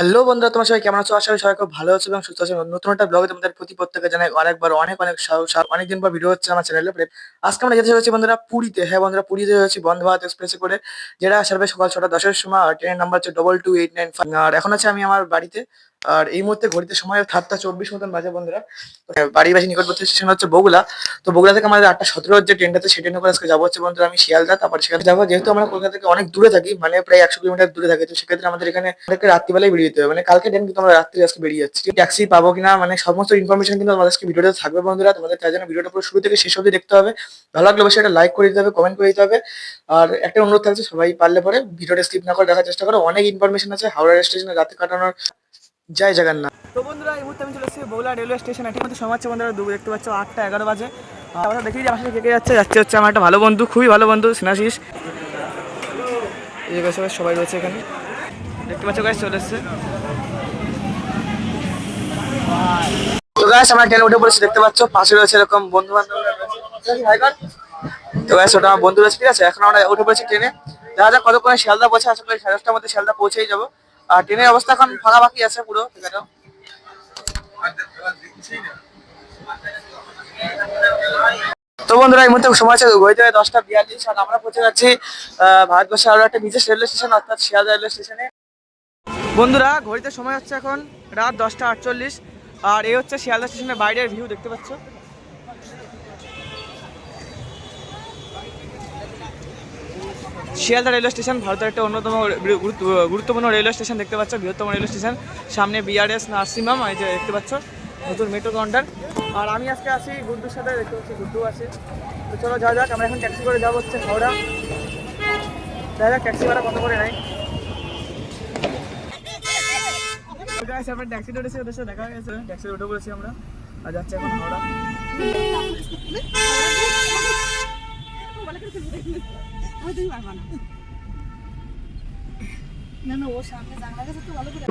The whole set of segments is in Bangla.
হ্যালো বন্ধুরা, তোমার সবাই কেমন আছো? আশা করি সবাই খুব ভালো আছো এবং সুস্থ আছো। নতুন একটা ব্লগে তোমাদের প্রত্যেককে জানাই অনেকবার অনেক অনেকদিন পর ভিডিও হচ্ছে আমার চ্যানেলে। আজকে আমরা যেতে চলেছি বন্ধুরা পুরীতে। হ্যাঁ বন্ধুরা, পুরীতে যাচ্ছি বন্দে ভারত এক্সপ্রেসে করে, যেটা আসবে সকাল 6:10-এর সময়। আর ট্রেনের নাম্বার হচ্ছে 22895। আর এখন আছে আমি আমার বাড়িতে। আর এই মুহূর্তে ঘড়িতে সময় 7:24 মতন বাজে বন্ধুরা। বাড়ি নিকটবর্তী স্টেশন হচ্ছে বগুলা। তো বগুলা থেকে আমাদের 8:17 যে ট্রেনটাতে, সেই ট্রেনে করে আজকে যাবো হচ্ছে বন্ধুরা আমি শিয়ালদা। তারপর সেখানে যাবো, যেহেতু আমরা কলকাতা থেকে অনেক দূরে থাকি, মানে প্রায় 100 কিলোমিটার দূরে থাকি। তো সেক্ষেত্রে আমাদের এখানে আমাদেরকে রাত্রিবেলায় বেরিয়ে যেতে হবে। মানে কালকে ট্রেন, কিন্তু আমরা রাত্রি আজকে বেরিয়ে যাচ্ছি। ট্যাক্সি পাবো কিনা, মানে সমস্ত ইনফরমেশন কিন্তু আমাদের আজকে ভিডিওতে থাকবে বন্ধুরা। তোমাদের তাই জন্য ভিডিওটা পুরো শুরু থেকে শেষ অবধি দেখতে হবে। ভালো লাগলে অবশ্যই একটা লাইক করে দিতে হবে, কমেন্ট করে দিতে হবে। আর একটা অনুরোধ থাকছে, সবাই পারলে পরে ভিডিওটা স্কিপ না করে দেখার চেষ্টা করো। অনেক ইনফরমেশন আছে হাওড়া স্টেশনে রাতে কাটানোর। জয় জগন্নাথ। তো বন্ধুরা, এই মুহূর্তে আমি চলে এসেছি বগুড়া রেলওয়ে স্টেশনে। ঠিক মতো সময় হচ্ছে বন্ধুরা, দেখতে পাচ্ছ 8:11 বাজে। আমরা দেখি যে আমার সাথে কে যাচ্ছে হচ্ছে আমার একটা ভালো বন্ধু, খুবই ভালো বন্ধু, স্নেহাশিস। এই সবাই সবাই রয়েছে এখানে, দেখতে পাচ্ছ গাইস, চলে এসছে। তো গাইস, আমরা ট্রেনে উঠে পড়েছি, দেখতে পাচ্ছ পাশে রয়েছে এরকম বন্ধু বান্ধব। তো গাইস, ওটা আমার বন্ধু রয়েছে, ঠিক আছে। এখন আমরা উঠে পড়েছি ট্রেনে। দেখা যাক কতক্ষণে শিয়ালদা পৌঁছে। আশা করি 10:30টার মধ্যে শিয়ালদা পৌঁছেই যাবো। আর ট্রেনের অবস্থা এখন ফাঁকা বাকি আছে পুরো, ঠিক আছে। তো বন্ধুরা, এই মুহূর্তে সময় আছে ঘড়িতে 10:42। আর আমরা পৌঁছে যাচ্ছি ভারতবর্ষের আরো একটা বিশেষ রেলওয়ে স্টেশন, অর্থাৎ শিয়ালদা রেলওয়ে স্টেশনে। বন্ধুরা, ঘড়িতে সময় হচ্ছে এখন রাত 10:48। আর এই হচ্ছে শিয়ালদা স্টেশনের বাইরের ভিউ, দেখতে পাচ্ছ। শিয়ালদা রেলওয়ে স্টেশন ভারতের একটা অন্যতম গুরুত্বপূর্ণ রেলওয়ে স্টেশন, দেখতে পাচ্ছ, বৃহত্তম রেলওয়ে স্টেশন। সামনে বিআরএস নার্সিংহোম, এই যে দেখতে পাচ্ছ, নতুন মেট্রো কাউন্টার। আর আমি আজকে আসি গুড্ডুর সাথে, দেখতে পাচ্ছি গুড্ডু আছে। তো চলো যাওয়া যাক। আমরা এখন ট্যাক্সি করে যাবো হচ্ছে হাওড়া। দেখা যাক ট্যাক্সি ভাড়া কত করে নেয়। আমরা ট্যাক্সিতে উঠেছি, ওদের সাথে দেখা হয়ে গেছে, ট্যাক্সিতে উঠে পড়েছি আমরা। আর যাচ্ছে এখন হাওড়া। না না, ও সামনে জানলা গেছে তো ভালো করে।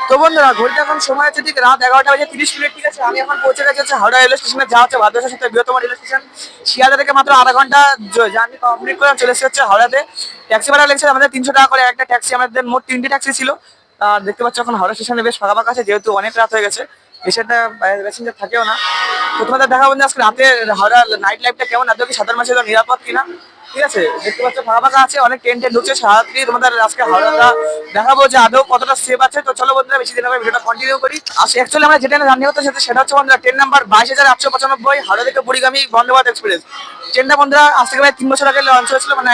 তো বন্ধুরা, ঘড়িতে এখন সময় হচ্ছে ঠিক রাত 11:30, ঠিক আছে। আমি এখন পৌঁছে গেছি হচ্ছে হাওড়া রেলওয়ে স্টেশনে, যা হচ্ছে ভারতবর্ষের সাথে বৃহত্তম রেলওয়ে স্টেশন। শিয়ালদা থেকে মাত্র আধা ঘন্টা জার্নি কমপ্লিট করে চলে এসেছে হচ্ছে হাওড়াতে। ট্যাক্সি ভাড়া লেগেছে আমাদের 300 টাকা করে একটা ট্যাক্সি। আমাদের মোট 3টে ট্যাক্সি ছিল। আর দেখতে পাচ্ছ এখন হাওড়া স্টেশনে বেশ ফাঁকা ফাঁকা আছে, যেহেতু অনেক রাত হয়ে গেছে, বেশি একটা প্যাসেঞ্জার থাকেও না। তো তোমাদের দেখাবো যে আজকে রাতে হাওড়া নাইট লাইফটা কেমন, আদৌ কি সাধারণ মানুষের নিরাপদ কিনা, ঠিক আছে। দেখতে পাচ্ছ ফাঁকা ফাঁকা আছে, অনেক ট্রেন ঢুকছে সারাত্রি। তোমাদের আজকে হাওড়াটা দেখাবো যে আদৌ কতটা সেফ আছে। তো চলো বন্ধুরা, বেশি দিন ভিডিওটা কন্টিনিউ করি। অ্যাকচুয়ালি আমরা যে ট্রেনে জার্নি হতে সেটা হচ্ছে বন্ধুরা ট্রেন নাম্বার 22,895, হাওড়া থেকে বুড়িগামী বন্দে ভারত এক্সপ্রেস। ট্রেনটা বন্ধুরা আজ থেকে প্রায় 3 বছর আগে লঞ্চ হয়েছিল, মানে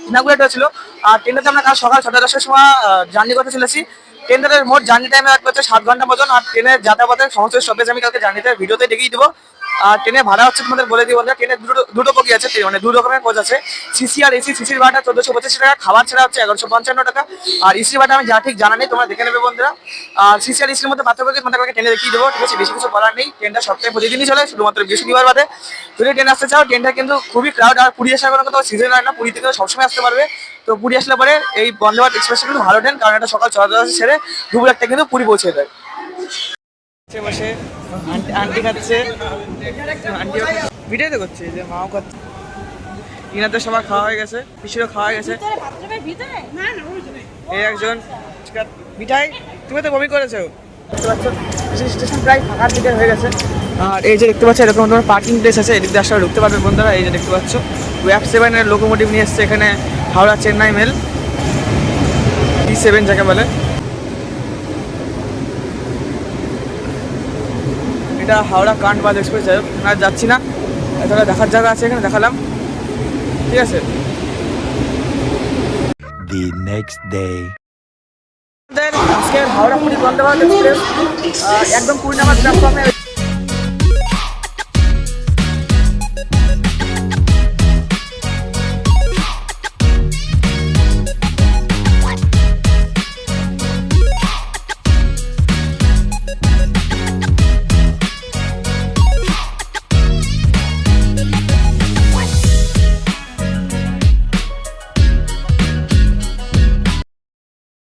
ইনাগুরেট হয়েছিল। আর ট্রেনটাতে আমরা কাল সকাল 6:10-এর সময় জার্নি করতে চলেছি। ট্রেনটাতে মোট জার্নি টাইম হচ্ছে 7 ঘন্টা মতন। আর ট্রেনের যাতায়াতের সমস্ত স্টপেজ আমি কালকে জার্নিতে ভিডিওতে দেখিয়ে দেবো। আর ট্রেনের ভাড়া হচ্ছে তোমাদের বলে দিই বন্ধুরা, ট্রেনের দুটো বগি আছে, মানে 2 রকমের কোচ আছে। সিসি আর এসি। সিসির ভাড়াটা 1485 টাকা, খাবার ছাড়া হচ্ছে 1155 টাকা। আর এসির ভাড়া আমি ঠিক জানা নেই, তোমরা দেখে নেবে বন্ধুরা। আর সিসি আর এসির মধ্যে পার্থক্য তোমাদেরকে ট্রেনে দেখিয়ে দেবো, ঠিক আছে। বেশি কিছু বলার নেই। ট্রেনটা সপ্তাহে প্রতিদিনই চলে, শুধুমাত্র বৃহস্পতিবার বাদে। যদি ট্রেন আসতে চাও, ট্রেনটা কিন্তু খুবই ক্রাউড। আর পুরী আসার কোনো কথা সিজন হয় না, পুরী থেকে সবসময় আসতে পারবে। তো পুরী আসলে পরে এই বন্দে ভারত এক্সপ্রেসটা কিন্তু ভালো ট্রেন, কারণ এটা সকাল 6:10 ছেড়ে দুপুর 1টা কিন্তু পুরী পৌঁছে দেয়। বসে আন্টি খাচ্ছে, আন্টিও ভিডিও তো করছে, যে মাও খাচ্ছে। ইনাদের সবার খাওয়া হয়ে গেছে, পিসিরও খাওয়া হয়ে গেছে। এই একজন মিঠাই, তুমি তো বমি করেছো। দেখতে পাচ্ছ স্টেশন প্রায় ফাঁকার দিকে হয়ে গেছে। আর এই যে দেখতে পাচ্ছ এরকম তোমার পার্কিং প্লেস আছে, এদিক দিয়ে আসলে ঢুকতে পারবে বন্ধুরা। এই যে দেখতে পাচ্ছ ওয়েব 7-এর লোকোমোটিভ নিয়ে এসছে এখানে, হাওড়া চেন্নাই মেল T7 যাকে বলে। এটা হাওড়া কান্ডবাদ এক্সপ্রেস, যাই হোক আর যাচ্ছি না। তাহলে দেখার জায়গা আছে এখানে, দেখালাম, ঠিক আছে। The next day. আজকে হাওড়া পুরী বন্দে ভারত এক্সপ্রেস একদম পুরী নামার প্ল্যাটফর্মে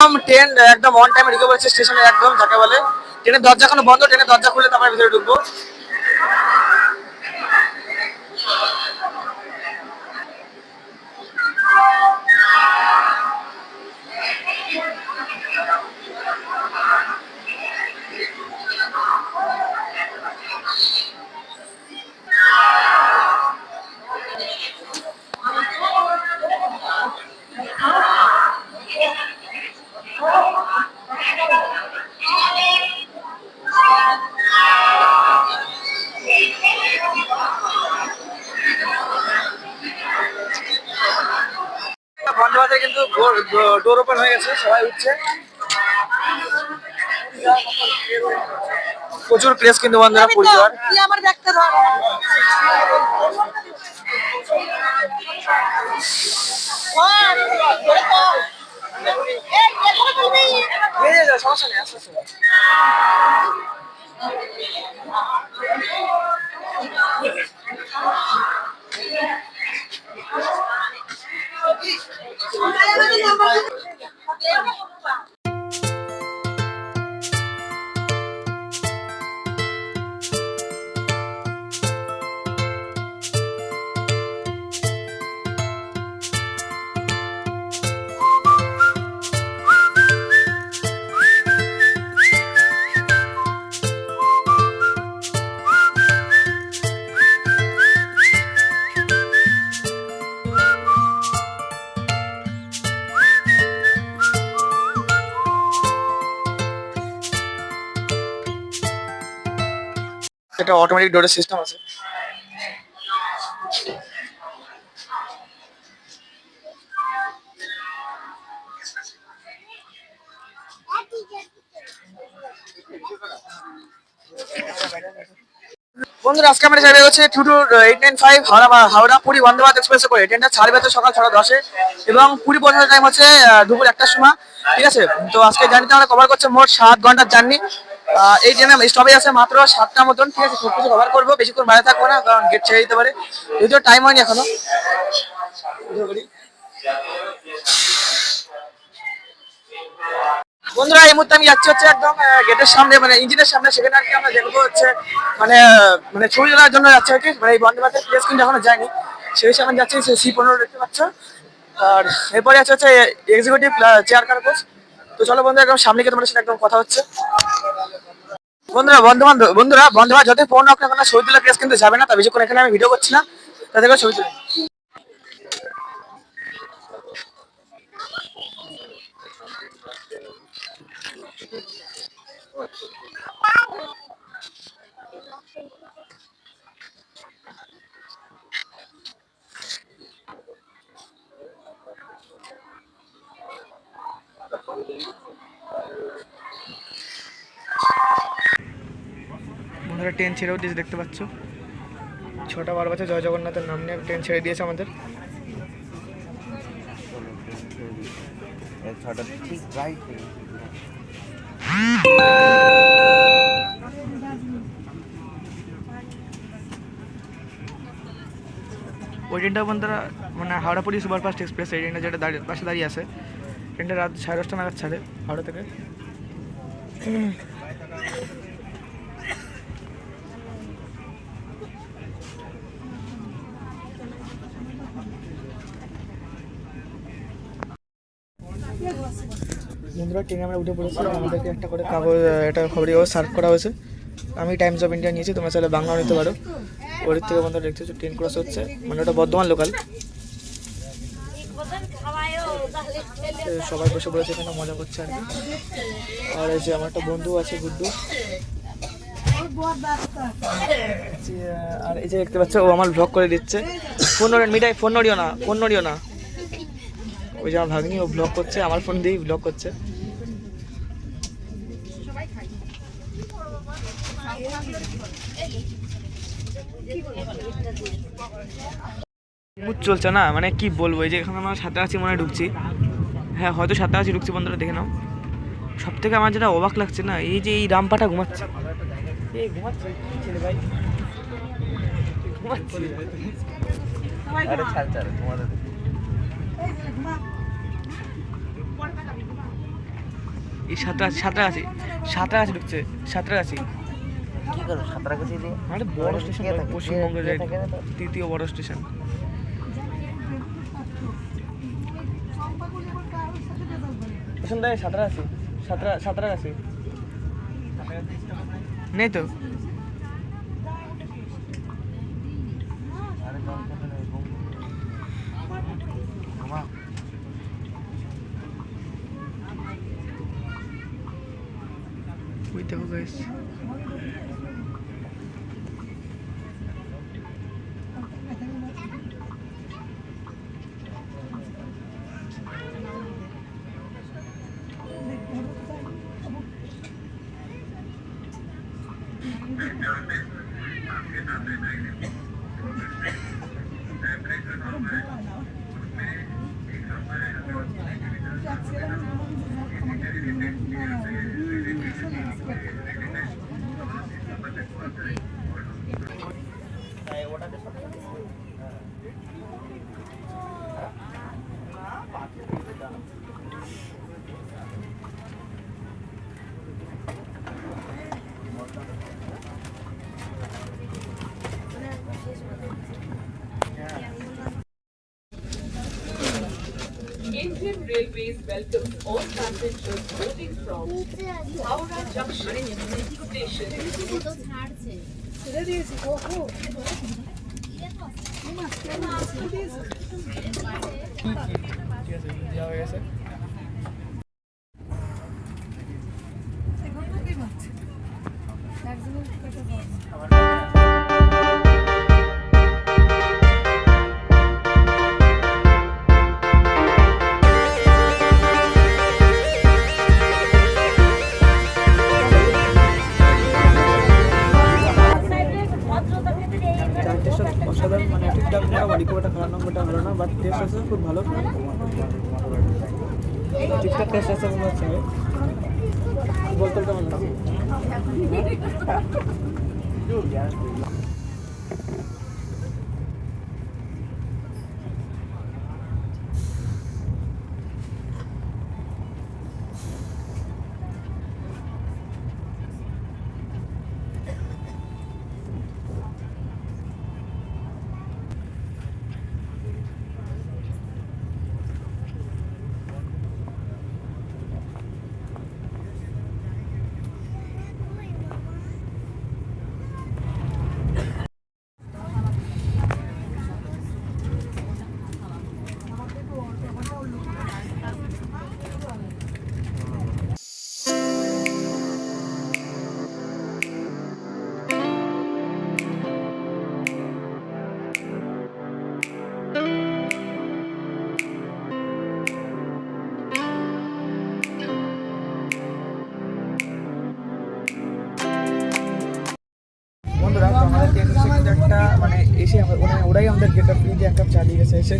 একদম ট্রেন একদম অন টাইমে ঢুকে পড়েছে স্টেশনে, একদম যাকে বলে। ট্রেনের দরজা এখনো বন্ধ, ট্রেনের দরজা খুলে তারপরে ভিতরে ঢুকবো। বন্ধে বাজে কিন্তু ডোর ওপেন হয়ে গেছে, সবাই উঠছে। প্রচুর ক্রেজ কিন্তু বন্ধুরা পুরী যাওয়ার। আমার ব্যাগটা ধর। সমস্যা নেই, আস্তে আস্তে। একটা অটোমেটিক ডোরের সিস্টেম আছে। বন্ধুরা আজকে আমরা যাবে হচ্ছে 22 895 হাওড়া পুরী বন্দে ভারত এক্সপ্রেস করে। ট্রেনটা ছাড়বে হচ্ছে সকাল 6:10 এবং পুরী পৌঁছানোর টাইম হচ্ছে দুপুর 1টার সময়। ঠিক আছে, তো আজকে জার্নিটা আমরা কভার করছে মোট 7 ঘন্টার জার্নি। এই ট্রেনে স্টপেজ আছে মাত্র 7টা মতন। ঠিক আছে, সব কিছু কভার করবো, বেশিক্ষণ বাইরে থাকবো না কারণ গেট ছেড়ে দিতে পারে, যদিও টাইম হয়নি এখনো। বন্ধুরা এই মুহূর্তে আমি যাচ্ছি হচ্ছে একদম গেটের সামনে, মানে ইঞ্জিনের সামনে। সেখানে আর কি আমরা দেখবো হচ্ছে মানে মানে ছবি তোলার জন্য যাচ্ছে আর কি। মানে এই বন্দে ভারতের প্লেস কিন্তু এখনো যায়নি, সেই হিসেবে আমি যাচ্ছি। C15 দেখতে পাচ্ছ, আর এরপরে আছে হচ্ছে এক্সিকিউটিভ চেয়ার কার কোচ। তো চলো বন্ধুরা একদম সামনে গিয়ে তোমাদের সাথে একদম কথা হচ্ছে। বন্ধুরা বন্ধুরা বন্ধে ভারত যতই পূর্ণ হোক না কেন ছবি তোলার প্লেস কিন্তু যাবে না। তা বেশিক্ষণ এখানে আমি ভিডিও করছি না, তাদের ছবি তুলি। বন্ধুরা ট্রেন ছেড়েও দিয়েছে, দেখতে পাচ্ছ 6টা 12 বাজে। জয় জগন্নাথের নাম নিয়ে ট্রেন ছেড়ে দিয়েছে আমাদের। ওই ট্রেনটা বন্ধুরা মানে হাওড়া পুরী সুপারফাস্ট এক্সপ্রেস, এই ট্রেনটা যেটা পাশে দাঁড়িয়ে আছে। ট্রেনটা রাত 10:30 নাগাদ ছাড়ে হাওড়া থেকে। বন্ধুরা ট্রেনে আমরা উঠে পড়েছি, আমাদেরকে একটা করে কাগজ, একটা খবরের কাগজ সার্ভ করা হয়েছে। আমি টাইমস অফ ইন্ডিয়া নিয়েছি, তোমরা চাইলে বাংলাও নিতে পারো। ওর থেকে বন্ধুরা দেখতে হচ্ছে ট্রেন ক্রস হচ্ছে, মানে ওটা বর্ধমান লোকাল। সবাই বসে পড়েছে এখানে, মজা করছে আর কি। আর এই যে আমার একটা বন্ধু আছে গুড্ডু, আর এই যে দেখতে পাচ্ছ ও আমার ব্লগ করে দিচ্ছে। ফোন নড়েন মিটাই, ফোন নড়িও না, ফোন নড়িও না। ওই যে আমার ভাগ্নি, ও ব্লগ করছে, আমার ফোন দিয়েই ব্লগ করছে। চলছে না, মানে কি বলবো, এই যে এখানে আমরা 7:80 মনে হয় ঢুকছি। হ্যাঁ হয়তো 7:80 ঢুকছি বন্ধুরা, দেখে নাও। সব থেকে আমার যেটা অবাক লাগছে না, এই যে এই রামপাটা ঘুমাচ্ছে, এই ঘুমাচ্ছে ছেলে ভাই, ঘুমাচ্ছে। আরে ছাড় ছাড়, এই সাঁতরাগাছি সাঁতরাগাছি ঢুকছে সাঁতরাগাছি। কি করো সাঁতরাগাছি দিয়ে? মানে বড় স্টেশন পশ্চিমবঙ্গের তৃতীয় বড় স্টেশন। স্টেশন দেয় সাঁতরাগাছি সাঁতরাগাছি নেই তো। ওই দেখো guys Indian Railways welcomes all passengers boarding from Howrah Junction Station. অসাধারণ, মানে ঠিকঠাক মোটামুটি খুব একটা খারাপ নম্বরটা ভালো না, বাট টেস্ট আছে খুব ভালো, ঠিকঠাক টেস্ট আছে মনে হচ্ছে। বলতে কেমন লাগে? বন্ধুরা, তো আমাদের ট্রেন হচ্ছে কিন্তু একটা মানে এসে ওরাই আমাদের গেটটা ফ্রি দিয়ে এক কাপ চা দিয়ে গেছে, এসে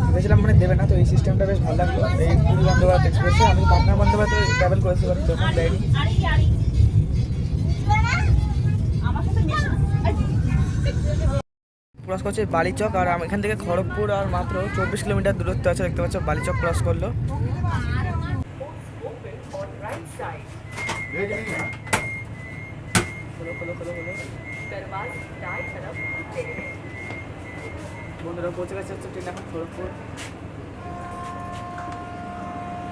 ভেবেছিলাম মানে দেবে না, তো এই সিস্টেমটা বেশ ভালো লাগলো। এই পুরী বন্দে ভারত এক্সপ্রেসে আমি পাটনা বন্দে ভারতে ট্রাভেল করেছি, বাট তখন দেয়নি। ক্রস করছে বালিচক, আর এখান থেকে খড়গপুর আর মাত্র 24 কিলোমিটার দূরত্ব আছে। দেখতে পাচ্ছ বালিচক ক্রস করলো। বন্ধুরা পৌঁছে গেছে হচ্ছে ট্রেন এখন খড়গপুর।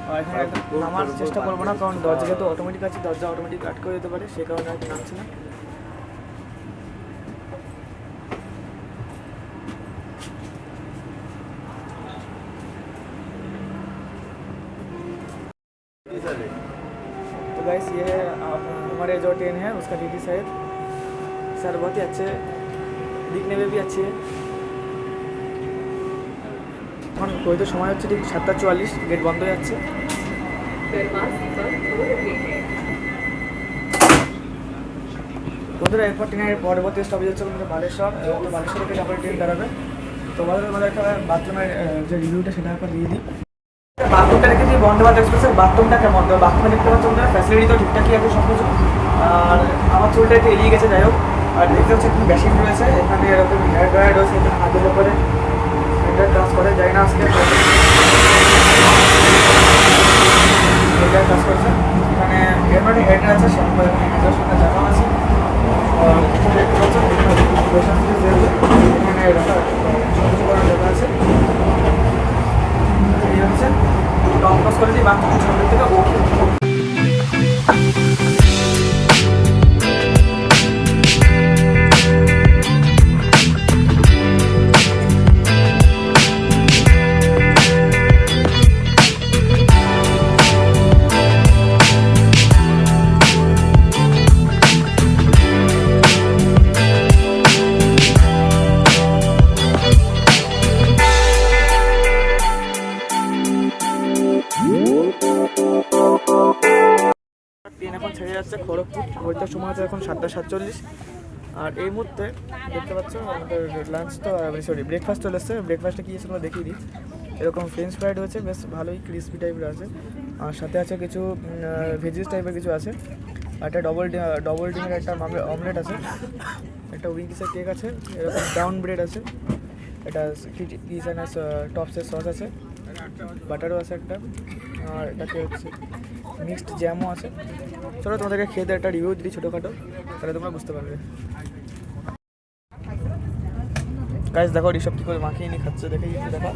আর এখানে একদম নামার চেষ্টা করবো না, কারণ দরজা যেহেতু অটোমেটিক আছে, দরজা অটোমেটিক আটকে করে যেতে পারে, সেই কারণে আর কি নামছে না। तो गाइस ये है हमारे जो ट्रेन है उसका डीटी शायद सर बहुत ही अच्छे, दिखने में भी अच्छी है। এখন তো সময় হচ্ছে ঠিক 7:44, গেট বন্ধ হয়ে যাচ্ছে। বন্ধুরা এরপর ট্রেনের পরবর্তী স্টপেজ হচ্ছে আমাদের বালেশ্বর, এবং বালেশ্বর থেকে আপনার ট্রেন দাঁড়াবে। তোমাদের মধ্যে একটা বাথরুমের যে রিভিউটা সেটা একবার দিয়ে দিই। বাথরুমটা রেখেছি বন্দে ভারত এক্সপ্রেসের। বাথরুমটা কেমন, তো বাথরুমে দেখতে পাচ্ছ আপনারা ফ্যাসিলিটি তো ঠিকঠাকই আছে সব কিছু। আর আমার চুলটা একটু এড়িয়ে গেছে, যাই হোক। আর দেখতে হচ্ছে একটু বেশি রয়েছে এখানে, এরকম হেয়ার ড্রায়ার রয়েছে, এখানে হাত দিলে পরে এটা কাজ করে যায় না আজকে, এটা কাজ যাচ্ছে খড়গপুর। ঘড়িটার সময় আছে এখন 7:47। আর এই মুহূর্তে দেখতে পাচ্ছ আমাদের লাঞ্চ তো সরি ব্রেকফাস্ট চলে এসছে। ব্রেকফাস্টে কী এসে তোমরা দেখিয়ে দিই। এরকম ফ্রেঞ্চ ফ্রাইড হয়েছে, বেশ ভালোই ক্রিসপি টাইপের আছে। আর সাথে আছে কিছু ভেজিস টাইপের কিছু আছে। আর একটা ডবল ডিমের একটা অমলেট আছে, একটা উইংসের কেক আছে, এরকম ব্রাউন ব্রেড আছে, এটা কি জানা টপসের সস আছে, বাটারও আছে একটা, আর এটাকে হচ্ছে মিক্সড জ্যামও আছে। চলো তোমাদেরকে খেতে একটা রিভিউ দিই ছোটোখাটো, তাহলে তোমরা বুঝতে পারবে। গাইস দেখো ঋষভ কী করে মাখিয়ে নিয়ে খাচ্ছে, দেখে একটু দেখা।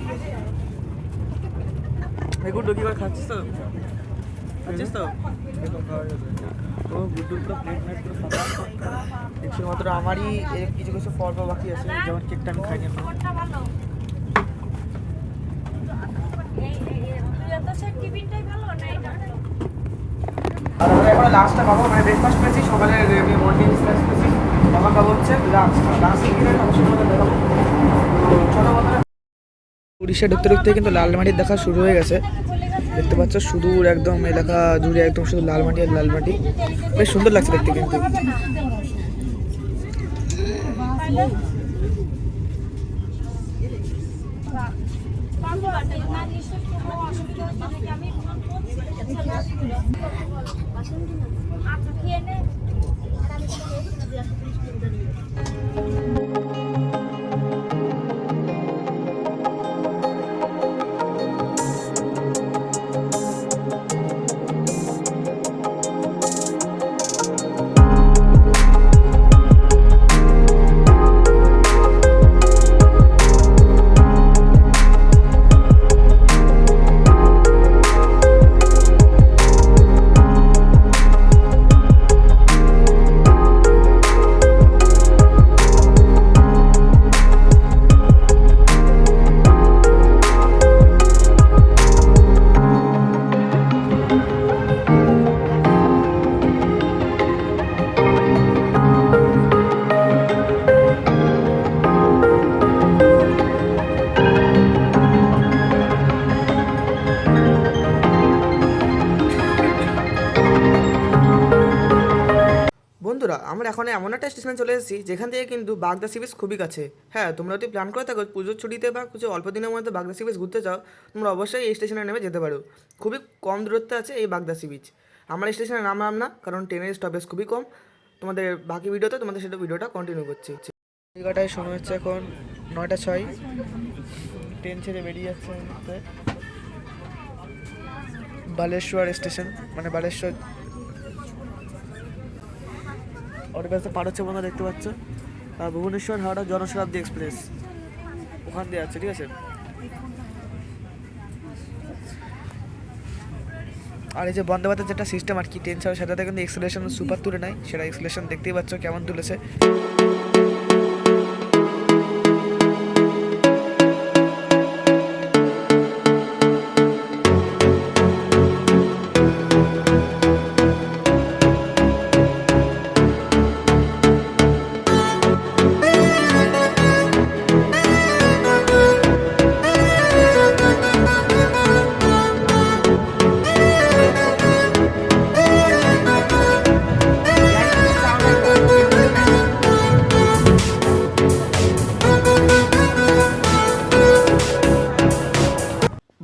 গুড্ডু কী করে খাচ্ছিস তো? খাচ্ছিস তো? ও গুড্ডুর পুরো প্লেট ম্যাট পুরো ফাঁকা। শুধুমাত্র আমারই কিছু কিছু পর্ব বাকি আছে, যেমন কেকটা আমি খাইনি এখন। আর আমরা এখন লাস্টটা খাবো, মানে ব্রেকফাস্ট পেয়েছি, সকালে মর্নিং স্ন্যাক্স পেয়েছি, এখন খাবো হচ্ছে লাঞ্চ। লাঞ্চ কি অবশ্যই তোমাদের দেখাবো। তো চলো বন্ধুরা, উড়িষ্যা ঢুকতে ঢুকতে কিন্তু লাল মাটির দেখা শুরু হয়ে গেছে। দেখতে পাচ্ছ সুদূর একদম এলাকা জুড়ে একদম শুধু লাল মাটি আর লাল মাটি, বেশ সুন্দর লাগছে দেখতে কিন্তু। বন্ধুরা আমরা এখন এমন একটা স্টেশনে চলে এসেছি যেখান থেকে কিন্তু বাগদা সি বিচ খুবই কাছে। হ্যাঁ, তোমরা যদি প্ল্যান করে থাকো পুজোর ছুটিতে বা কিছু অল্প দিনের মধ্যে বাগদা সি বিচ ঘুরতে চাও, তোমরা অবশ্যই এই স্টেশনে নেমে যেতে পারো। খুবই কম দূরত্বে আছে এই বাগদা সি বিচ। আমরা এই স্টেশনে নামলাম না, কারণ ট্রেনের স্টপেজ খুবই কম। তোমাদের বাকি ভিডিওতে তোমাদের সেটা ভিডিওটা কন্টিনিউ করছি। জায়গাটায় সময় হচ্ছে এখন 9:06, ট্রেন ছেড়ে বেরিয়ে যাচ্ছে বালেশ্বর স্টেশন, মানে বালেশ্বর ওর কাছে পার হচ্ছে বন্ধুরা, দেখতে পাচ্ছ। আর ভুবনেশ্বর হাওড়া জনশতাব্দী এক্সপ্রেস ওখান দিয়ে আছে, ঠিক আছে। আর এই যে বন্দে ভারতের যেটা সিস্টেম আর কি, ট্রেন ছাড়ার সাথে সাথে কিন্তু এক্সেলেশন সুপার তুলে নেয়, সেটা এক্সেলেশন দেখতেই পাচ্ছ কেমন তুলেছে।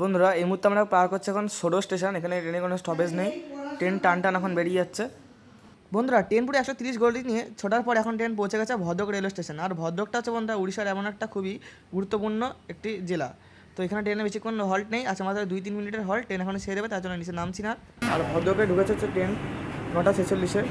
বন্ধুরা এই মুহূর্তে আমরা পার করছি এখন সোডো স্টেশন। এখানে ট্রেনে কোনো স্টপেজ নেই, ট্রেন টান টান এখন বেরিয়ে যাচ্ছে। বন্ধুরা ট্রেন পুরো 130 গলি নিয়ে ছোটার পর এখন ট্রেন পৌঁছে গেছে ভদ্রক রেলওয়ে স্টেশন। আর ভদ্রকটা হচ্ছে বন্ধুরা উড়িষ্যার এমন একটা খুবই গুরুত্বপূর্ণ একটি জেলা। তো এখানে ট্রেনে বেশিক্ষণ হল্ট নেই, আছে মাত্র 2-3 মিনিটের হল্ট। ট্রেন এখন ছেড়ে দেবে, তার জন্য নিচে নামছি না। আর ভদ্রকে ঢুকেছে হচ্ছে ট্রেন 9:46-এ।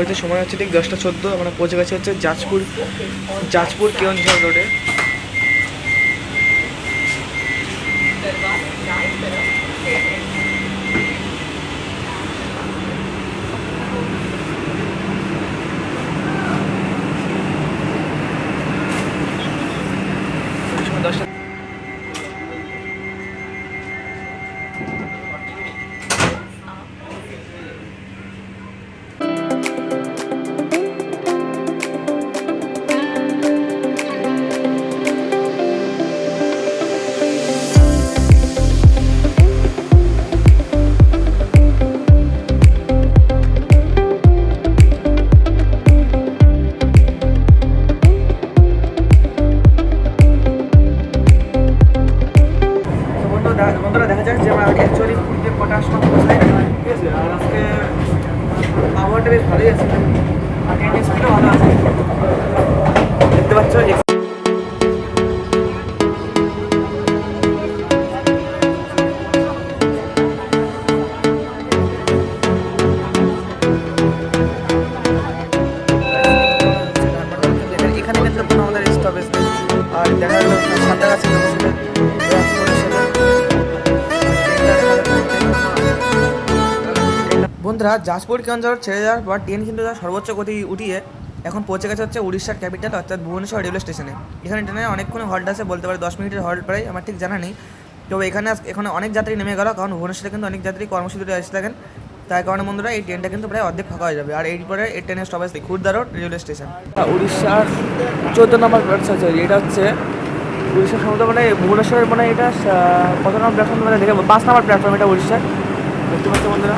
ঘড়িতে সময় হচ্ছে ঠিক 10টা 14। আমরা পৌঁছে গেছি হচ্ছে জাজপুর কেওনঝড় রোডে। বন্ধুরা দেখা যাক যে আমরা অ্যাকচুয়ালি পুরীতে কটার সময় পৌঁছাই, ঠিক আছে। আর আজকে আবহাওয়াটা বেশ ভালোই আছে, আর ট্রেন স্পিডও ভালো আছে, দেখতে পাচ্ছ। এখানে কিন্তু কোনো আমাদের স্টপেজ নেই। আর দেখা গেল সাঁতরাগাছি বন্ধুরা, জাজপুর কেওনঝড় ছেড়ে যাওয়ার পর ট্রেন কিন্তু তার সর্বোচ্চ গতি উঠিয়ে এখন পৌঁছে গেছে হচ্ছে উড়িষ্যার ক্যাপিটাল অর্থাৎ ভুবনেশ্বর রেলওয়ে স্টেশনে। এখানে ট্রেনে অনেকক্ষণ হল্ট আছে, বলতে পারে 10 মিনিটের হল্ট প্রায়, আমার ঠিক জানা নেই। তবে এখানে অনেক যাত্রী নেমে গেল, কারণ ভুবনেশ্বরে কিন্তু অনেক যাত্রী কর্মসূচিতে এসে থাকেন। তাই কারণে বন্ধুরা এই ট্রেনটা কিন্তু প্রায় অর্ধেক ফাঁকা হয়ে যাবে। আর এরপরে এই ট্রেনের stoppage Khurda road railway station. উড়িষ্যার 14 নম্বর প্ল্যাটফর্ম, এটা হচ্ছে উড়িষ্যার সমুদ্র, মানে ভুবনেশ্বরের মানে এটা কত নম্বর প্ল্যাটফর্ম মানে দেখে 5 নম্বর প্ল্যাটফর্ম এটা উড়িষ্যার, দেখতে পাচ্ছ বন্ধুরা।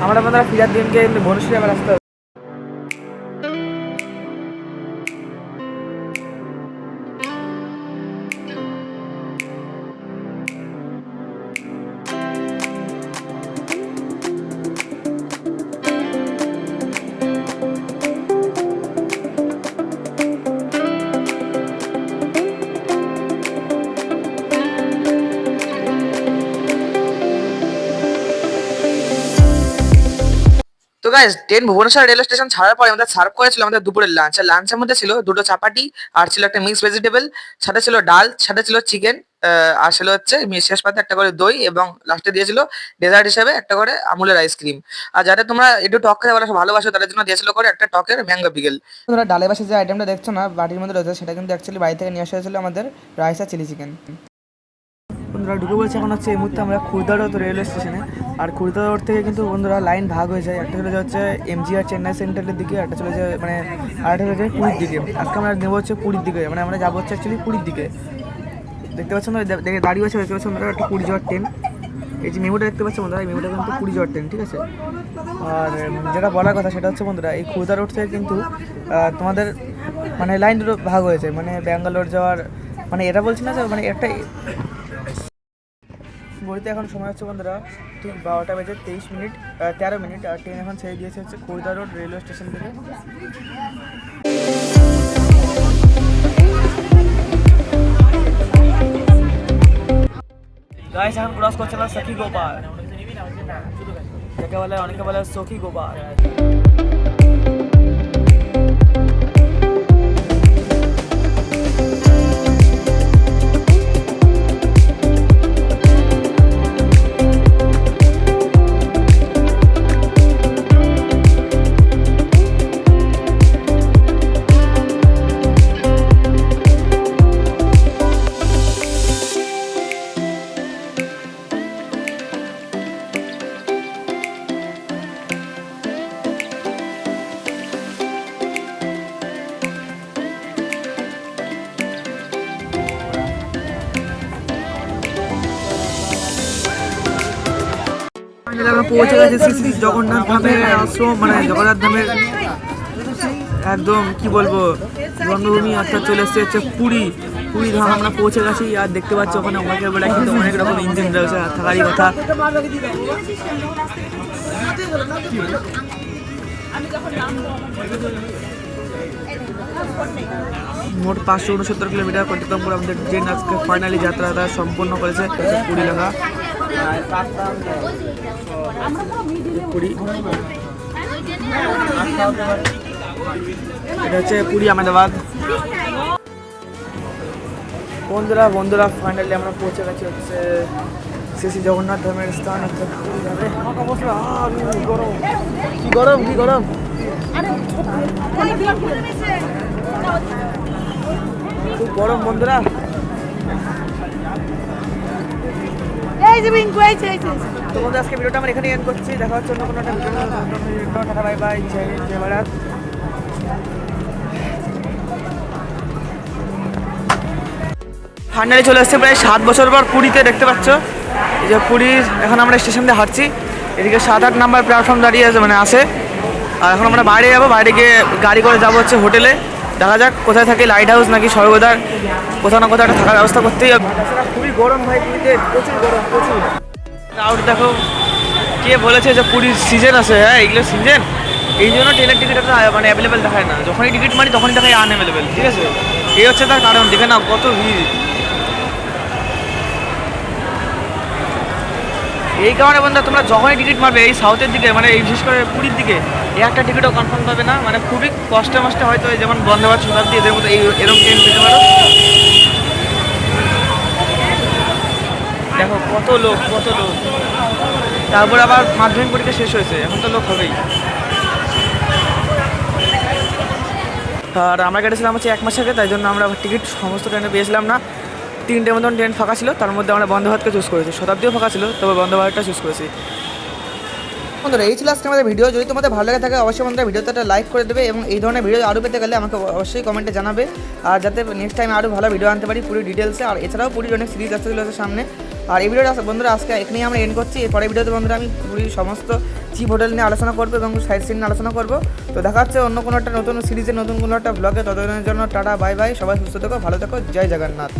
আমরা বন্ধুরা ফিরার দিনকে ভুবনেশ্বরে আবার আসতে হবে। তো guys, train Bhubaneswar railway station ছাড়ার পরে আমাদের সার্ভ করেছিল আমাদের দুপুরের লাঞ্চ। আর লাঞ্চের মধ্যে ছিল 2টো চাপাটি, আর ছিল একটা মিক্স ভেজিটেবল, সাথে ছিল ডাল, সাথে ছিল চিকেন, আর ছিল হচ্ছে শেষ পাতে একটা করে দই, এবং লাস্টে দিয়েছিল ডেজার্ট হিসেবে একটা করে আমুলের আইসক্রিম। আর যাতে তোমরা একটু টক খেতে ভালোবাসো তাদের জন্য দিয়েছিল করে একটা টকের ম্যাঙ্গো পিকেল। তোমরা ডালের পাশে যে আইটেমটা দেখছো না বাটির মধ্যে রয়েছে, সেটা কিন্তু অ্যাকচুয়ালি বাড়ি থেকে নিয়ে আসা হয়েছিল আমাদের রাইস আর চিলি চিকেন। বন্ধুরা ঢুকে বলছে এখন হচ্ছে এই মুহূর্তে আমরা খুর্দা রোড রেলওয়ে স্টেশনে। আর খুর্দা রোড থেকে কিন্তু বন্ধুরা লাইন ভাগ হয়ে যায়, একটা চলে হচ্ছে MGR চেন্নাই সেন্ট্রালের দিকে, একটা চলে যায় মানে আরেকটা চলে যায় পুরীর দিকে। আজকে আমরা নেবো হচ্ছে পুরীর দিকে, মানে আমরা যাবো হচ্ছে অ্যাকচুয়ালি পুরীর দিকে। দেখতে পাচ্ছেন না, দেখে দাঁড়িয়ে আছে, দেখতে পাচ্ছেন একটা পুরী যাওয়ার ট্রেন। এই যে মেমোটা দেখতে পাচ্ছি বন্ধুরা, এই মেমোটা কিন্তু পুরী যাওয়ার ট্রেন, ঠিক আছে। আর যেটা বলার কথা সেটা হচ্ছে বন্ধুরা, এই খুর্দা রোড থেকে কিন্তু তোমাদের মানে লাইন দুটো ভাগ হয়েছে, মানে ব্যাঙ্গালোর যাওয়ার, মানে এটা বলছি না যে মানে একটা ঘড়িতে এখন সময় হচ্ছে বন্ধুরা ঠিক 12টা বেজে 13 মিনিট। আর ট্রেন এখন ছেড়ে দিয়েছে হচ্ছে খুর্দা রোড রেলওয়ে স্টেশন থেকে। গাইস এখন ক্রস করছে না সখী গোপাল, যাকে বলে অনেকে বলে সখী গোপাল। আমরা পৌঁছে গেছি শ্রী জগন্নাথ ধামের আশ্রম, মানে জগন্নাথ ধামের একদম কি বলবো জন্মভূমি, অর্থাৎ চলে এসেছে হচ্ছে পুরী ধাম। আমরা পৌঁছে গেছি। আর দেখতে পাচ্ছি ওখানে অনেকের বেলা কিন্তু অনেক রকম ইঞ্জিন রয়েছে, থাকারই কথা। মোট 569 কিলোমিটার অতিক্রম করে আমাদের ট্রেন আজকে ফাইনালি যাত্রা সম্পন্ন করেছে পুরী লাগা। পুরী, এটা হচ্ছে পুরী আহমেদাবাদ। বন্ধুরা ফাইনালি আমরা পৌঁছে গেছি হচ্ছে শ্রী জগন্নাথ ধামের স্থান অর্থাৎ পুরী ধামে। কি গরম খুব গরম বন্ধুরা। তো বন্ধু আজকে ভিডিওটা আমরা এখানে এন্ড করছি। দেখা হচ্ছে অন্য কোনো একটা ভিডিও। টাটা বাই বাই, জয় ভারত। ফাইনালি চলে এসেছে প্রায় 7 বছর পর পুরীতে। দেখতে পাচ্ছ এই যে পুরীর, এখন আমরা স্টেশন দিয়ে হাঁটছি। এদিকে 7-8 নাম্বার প্ল্যাটফর্ম দাঁড়িয়ে আছে, মানে আছে। আর এখন আমরা বাইরে যাবো, বাইরে গিয়ে গাড়ি করে যাবো হচ্ছে হোটেলে। দেখা যাক কোথায় থাকি, লাইট হাউস নাকি সর্বদার, কোথাও না কোথাও একটা থাকার ব্যবস্থা করতেই হবে। খুবই গরম ভাই পুরীতে, প্রচুর গরম, প্রচুর। ক্রাউড দেখো, কে বলেছে যে পুরীর সিজন আছে? হ্যাঁ, এইগুলো সিজন, এই জন্য ট্রেনের টিকিট মানে অ্যাভেলেবেল দেখায় না। যখনই টিকিট মারি তখনই দেখায় আনঅ্যাভেলেবেল, ঠিক আছে? এই হচ্ছে তার কারণ। দেখে না কত ভিড়। এই কারণে বন্ধু তোমরা যখনই টিকিট মারবে এই সাউথের দিকে, মানে এই বিশেষ করে পুরীর দিকে, এই একটা টিকিটও কনফার্ম পাবে না। মানে খুবই কষ্টে মষ্টে হয়তো যেমন বন্দে ভারত, শতাব্দী, এদের মতো এরকম ট্রেন পেতে পারো। দেখো কত লোক। তারপর আবার মাধ্যমিক পরীক্ষা শেষ হয়েছে, এখন তো লোক হবেই। আর আমরা কেটেছিলাম হচ্ছে 1 মাস আগে, তাই জন্য আমরা টিকিট সমস্ত ট্রেনে পেয়েছিলাম না। 3টে মতন ট্রেন ফাঁকা ছিল, তার মধ্যে আমরা বন্দে ভারতকে চুজ করেছি। শতাব্দীও ফাঁকা ছিল, তবে বন্দে ভারতটা চুজ করেছি। বন্ধুরা এই ছিল আজকে আমাদের ভিডিও। যদি তোমাদের ভালো লাগে থাকে অবশ্যই বন্ধুরা ভিডিওতে একটা লাইক করে দেবে, এবং এই ধরনের ভিডিও আরও পেতে গেলে আমাকে অবশ্যই কমেন্টে জানাবে। আর যাতে নেক্সট টাইম আরও ভালো ভিডিও আনতে পারি পুরো ডিটেলসে। আর এছাড়াও পুরীর অনেক সিরিজ আসতে চলেছে সামনে। আর এই ভিডিওটা বন্ধুরা আজকে এখানেই আমরা এন্ড করছি। এরপরে ভিডিওতে বন্ধুরা আমি পুরীর সমস্ত চিপ হোটেল নিয়ে আলোচনা করবো এবং সাইট সিন নিয়ে আলোচনা করবো। তো দেখা হচ্ছে অন্য কোনো একটা নতুন সিরিজের নতুন কোনো একটা ব্লগে। ততদিনের জন্য টাটা বাই বাই, সবাই সুস্থ থেকো, ভালো থেকো, জয় জগন্নাথ।